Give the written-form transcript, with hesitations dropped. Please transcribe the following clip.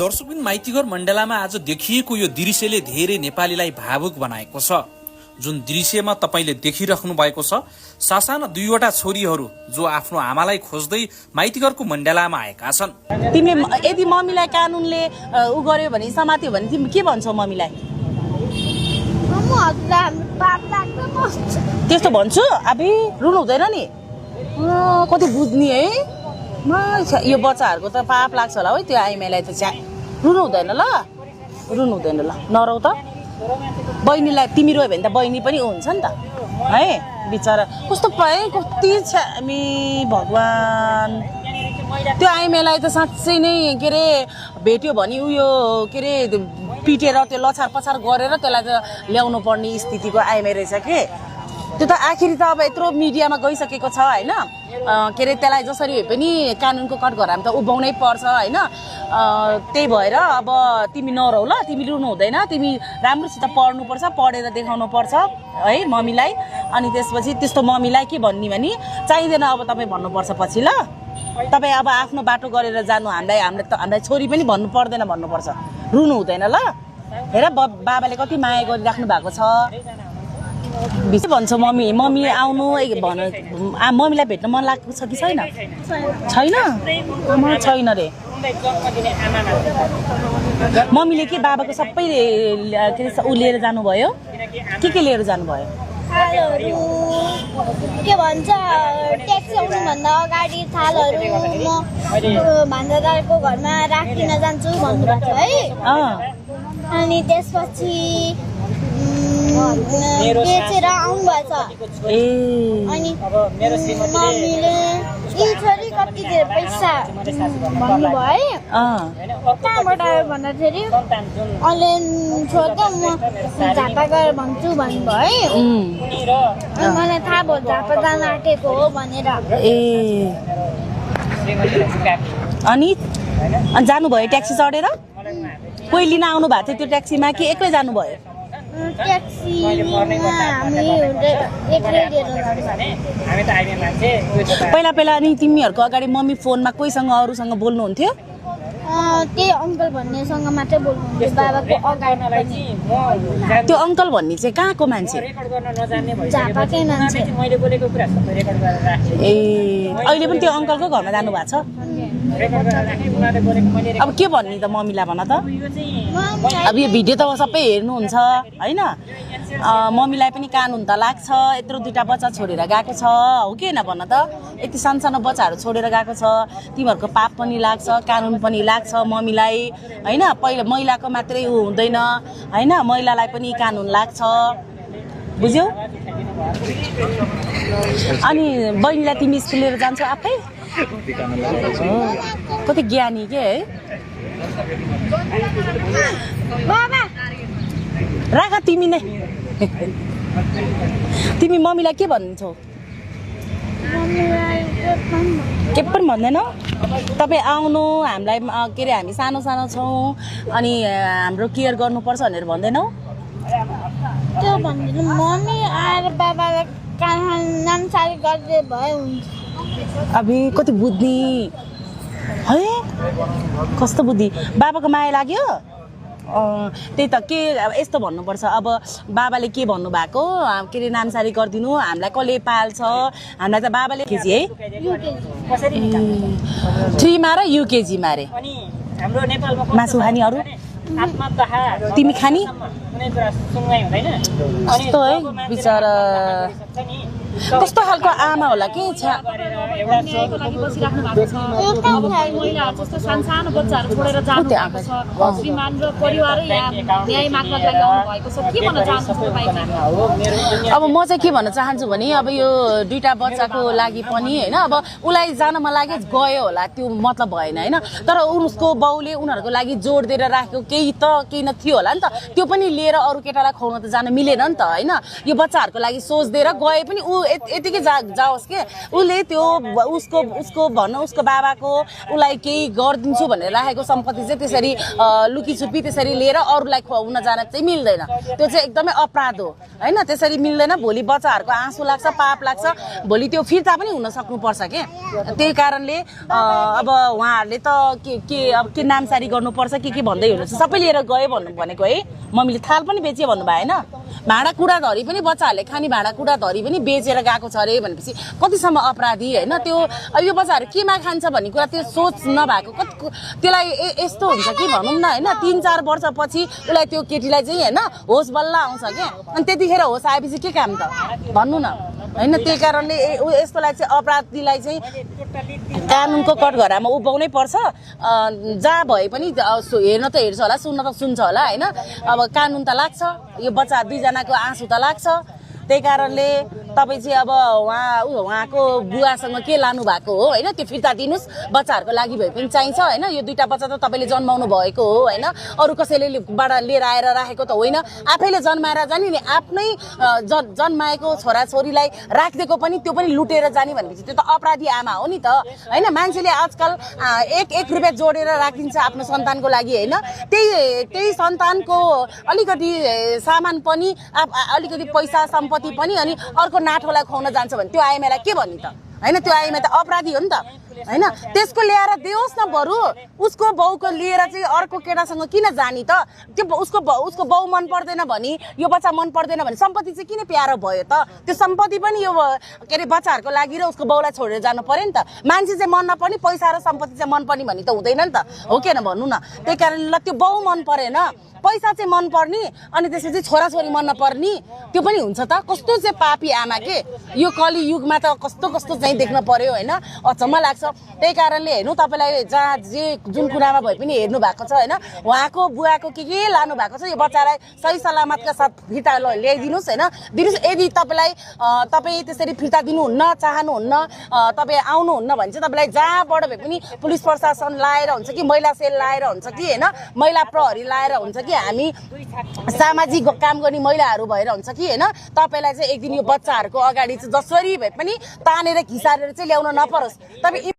दर्शकबिन माइतीघर मण्डलामा आज देखिएको यो दृश्यले धेरै नेपालीलाई भावुक बनाएको छ। जुन दृश्यमा तपाईले देखिराख्नु भएको छ, सासाना दुईवटा छोरीहरू जो आफ्नो आमालाई खोज्दै माइतीघरको मण्डलामा आएका छन्। तिमीले यदि मम्मीलाई कानुनले उ गर्यो भने समात्यो भने तिमी के भन्छौ मम्मीलाई? त्यस्तो भन्छु? अबे रुनु हुँदैन नि, कति बुझ्ने है। यो बच्चाहरूको त पाप लाग्छ होला है, त्यो आइमाईलाई त रुनु हुँदैन ल, रुनु हुँदैन ल, नरौ त। बहिनीलाई तिमी रोयो भने त बहिनी पनि हुन्छ नि त है, बिचरा कस्तो पाए कति हामी भगवान। त्यो आइमाईलाई त साँच्चै नै के अरे भेट्यो भने उयो के अरे पिटेर त्यो लछार पछार गरेर त्यसलाई त ल्याउनु पर्ने स्थितिको आइमाई रहेछ के। त्यो त आखिरी त अब यत्रो मिडियामा गइसकेको छ होइन, के अरे त्यसलाई जसरी भए पनि कानुनको कठघरामा त उभ्याउनै पर्छ होइन। त्यही भएर अब तिमी नरौ ल, तिमी रुनु हुँदैन, तिमी राम्रोसित पढ्नुपर्छ, पढेर देखाउनु पर्छ है मम्मीलाई। अनि त्यसपछि त्यस्तो मम्मीलाई के भन्ने भने चाहिँदैन अब तपाईँ भन्नुपर्छ पछि ल। तपाईँ अब आफ्नो बाटो गरेर जानु, हामीलाई छोरी पनि भन्नु पर्दैन भन्नुपर्छ, रुनु हुँदैन ल। हेर बाबाले कति माया गरिराख्नु भएको छ। के भन्छ मम्मी? मम्मी आउनु भन, मम्मीलाई भेट्न मन लागेको छ कि छैन? छैन? छैन रे। मम्मीले के बाबाको सबै के अरे ऊ लिएर जानुभयो? के लिएर जानुभयो? के भन्छ ट्याक्सी आउनुभन्दा अगाडि थालहरू म भान्जादारको घरमा राखिन जान्छु भन्नुभएको छ है। अनि त्यसपछि बेचेर आउनुभएछ। अनि मम्मीले यी छोरी कति धेरै पैसा भन्नुभयो है, कहाँबाट आयो भन्दाखेरि अहिले छोड्दा म झापा गएर भन्छु भन्नुभयो है। मलाई थाहा भयो झापा जान आँटेको हो भनेर। अनि जानुभयो ट्याक्सी चढेर? कोही लिन आउनु भएको थियो त्यो ट्याक्सीमा कि एक्लै जानुभयो? पहिला पहिला अनि तिमीहरूको अगाडि मम्मी फोनमा कोहीसँग अरूसँग बोल्नुहुन्थ्यो? त्यही अङ्कल भन्नेसँग मात्रै बोल्नुहुन्थ्यो, बाबाको अगाडि। त्यो अङ्कल भन्ने चाहिँ कहाँको मान्छे? झापाकै मान्छे। अहिले पनि त्यो अङ्कलको घरमा जानु भएको छ? अब के भन्ने त मम्मीलाई भन त। अब यो भिडियो त सबै हेर्नुहुन्छ होइन। मम्मीलाई पनि कानुन त लाग्छ, यत्रो दुईवटा बच्चा छोडेर गएको छ हो कि होइन भन त। यति सानो बच्चाहरू छोडेर गएको छ, तिमीहरूको पाप पनि लाग्छ, कानुन पनि लाग्छ मम्मीलाई होइन। पहिला महिलाको मात्रै ऊ हुँदैन होइन, महिलालाई पनि कानुन लाग्छ, बुझ्यौ? अनि बहिनीलाई तिमी स्कुल लिएर जान्छौ आफै? कति ज्ञानी के है। राख तिमी नै। तिमी मम्मीलाई के भन्छौ? के पनि भन्दैनौ? तपाईँ आउनु हामीलाई के अरे हामी सानो सानो छौँ अनि हाम्रो केयर गर्नुपर्छ भनेर भन्दैनौ? त्यो भन्दिनँ, मम्मी आएर बाबालाई नामसारी गरिदिए भए हुन्छ। अब कति बुद्धि है, कस्तो बुद्धि। बाबाको माया लाग्यो? त्यही त के यस्तो भन्नुपर्छ। अब बाबाले के भन्नुभएको के अरे नामसारी गरिदिनु, हामीलाई कसले पाल्छ, हामीलाई त बाबाले केजी है 3मा र युकेजीमा रे मासु खाने अरू तिमी खानी कस्तो है बिचरा, कस्तो खालको आमा होला के छ। न्यायको लागि बसिराख्नु भएको छ, महिलाहरू जस्तो सानो बच्चाहरू छोडेर जानु भएको छ, श्रीमान र परिवारै यहाँ न्याय माग्नको लागि आउनु भएको छ। के भन्न चाहन्छु तपाईँ? अब म चाहिँ के भन्न चाहन्छु भने अब यो दुईटा बच्चाको लागि पनि होइन, अब उसलाई जान मन लाग्यो गयो होला त्यो मतलब भएन होइन। तर उसको बाउले उनीहरूको लागि जोड दिएर राखेको केही न थियो होला नि त। त्यो पनि लिएर अरू केटालाई खुवाउन त जान मिलेन नि त होइन। यो बच्चाहरूको लागि सोच दिएर गए पनि ऊ यतिकै जाओस् के उसले त्यो उसको भन्न उसको बाबाको उसलाई केही गरिदिन्छु भनेर राखेको सम्पत्ति चाहिँ त्यसरी लुकीछुपी त्यसरी लिएर अरूलाई खुवाउन जान चाहिँ मिल्दैन। त्यो चाहिँ एकदमै अपराध हो होइन, त्यसरी मिल्दैन। भोलि बच्चाहरूको आँसु लाग्छ, पाप लाग्छ, भोलि त्यो फिर्ता पनि हुन सक्नुपर्छ के। त्यही कारणले अब उहाँहरूले त के नामसारी गर्नुपर्छ के भन्दै हुनुहुन्छ। सबै लिएर गयो भनेको है, मम्मीले थाल पनि बेच्यो भन्नु भएन, भाँडाकुँडा धरी पनि बच्चाहरूले खाने भाँडाकुँडा धरी पनि बेचेर गएको छ अरे भनेपछि कतिसम्म अपराधी होइन। त्यो यो बच्चाहरू केमा खान्छ भन्ने कुरा त्यो सोच नभएको त्यसलाई यस्तो हुन्छ कि भनौँ न होइन। 3-4 वर्षपछि उसलाई त्यो केटीलाई चाहिँ होइन होस बल्ल आउँछ क्या, अनि त्यतिखेर होस आएपछि के काम त भन्नु न होइन। त्यही कारणले यस्तोलाई चाहिँ अपराधीलाई चाहिँ कानुनको कठघरामा उभ्याउनै पर्छ। जहाँ भए पनि हेर्न त हेर्छ होला, सुन्न त सुन्छ होला होइन। अब कानुन त लाग्छ, यो बच्चा 2जनाको आँसु त लाग्छ। त्यही कारणले तपाईँ चाहिँ अब उहाँको बुवासँग के लानु भएको हो होइन, त्यो फिर्ता दिनुहोस्। बच्चाहरूको लागि भए पनि चाहिन्छ होइन। यो 2टा बच्चा त तपाईँले जन्माउनु भएको हो होइन, अरू कसैलेबाट लिएर आएर राखेको त होइन। आफैले जन्माएर जाने नि, आफ्नै जन्माएको छोराछोरीलाई राखिदिएको पनि त्यो पनि लुटेर जाने भनेपछि त्यो त अपराधी आमा हो नि त होइन। मान्छेले आजकल 1 रुपियाँ जोडेर राखिदिन्छ आफ्नो सन्तानको लागि होइन। त्यही सन्तानको अलिकति सामान पनि अलिकति पैसा सम्पत्ति पनि अनि अर्को नाठोलाई खुवाउन जान्छ भने त्यो आइमालाई के भन्ने त होइन। त्यो आइमा त अपराधी हो नि त होइन। त्यसको ल्याएर दियोस् न, बरु उसको बाउको लिएर चाहिँ अर्को केटासँग किन जाने त। त्यो उसको बाउ मन पर्दैन भने, यो बच्चा मन पर्दैन भने सम्पत्ति चाहिँ किन प्यारो भयो त। त्यो सम्पत्ति पनि यो के अरे बच्चाहरूको लागि र उसको बाउलाई छोडेर जानु पर्यो नि त। मान्छे चाहिँ मन नपर्ने, पैसा र सम्पत्ति चाहिँ मन पर्ने भन्ने त हुँदैन नि त, हो कि न भन्नु न। त्यही कारणले ल त्यो बाउ मन परेन, पैसा चाहिँ मन पर्ने अनि त्यसपछि छोराछोरी मन नपर्ने, त्यो पनि हुन्छ त। कस्तो चाहिँ पापी आमा के, यो कलि युगमा त कस्तो चाहिँ देख्न पर्यो होइन, अचम्म लाग्छ। त्यही कारणले हेर्नु तपाईँलाई जहाँ जुन कुरामा भए पनि हेर्नु भएको छ होइन, उहाँको बुवाको के लानु भएको छ, यो बच्चालाई सही सलामतका साथ फिर्ता ल्याइदिनुहोस् होइन, दिनुहोस्। यदि तपाईँ त्यसरी फिर्ता दिनुहुन्न, चाहनुहुन्न, तपाईँ आउनुहुन्न भने चाहिँ तपाईँलाई जहाँबाट भए पनि पुलिस प्रशासन लाएर हुन्छ कि महिला सेल लाएर हुन्छ कि होइन, महिला प्रहरी लाएर हुन्छ कि हामी सामाजिक काम गर्ने महिलाहरू भएर हुन्छ कि होइन, तपाईँलाई चाहिँ एक दिन यो बच्चाहरूको अगाडि चाहिँ जसरी भए पनि तानेर घिसारेर चाहिँ ल्याउन नपरोस्। तपाईँ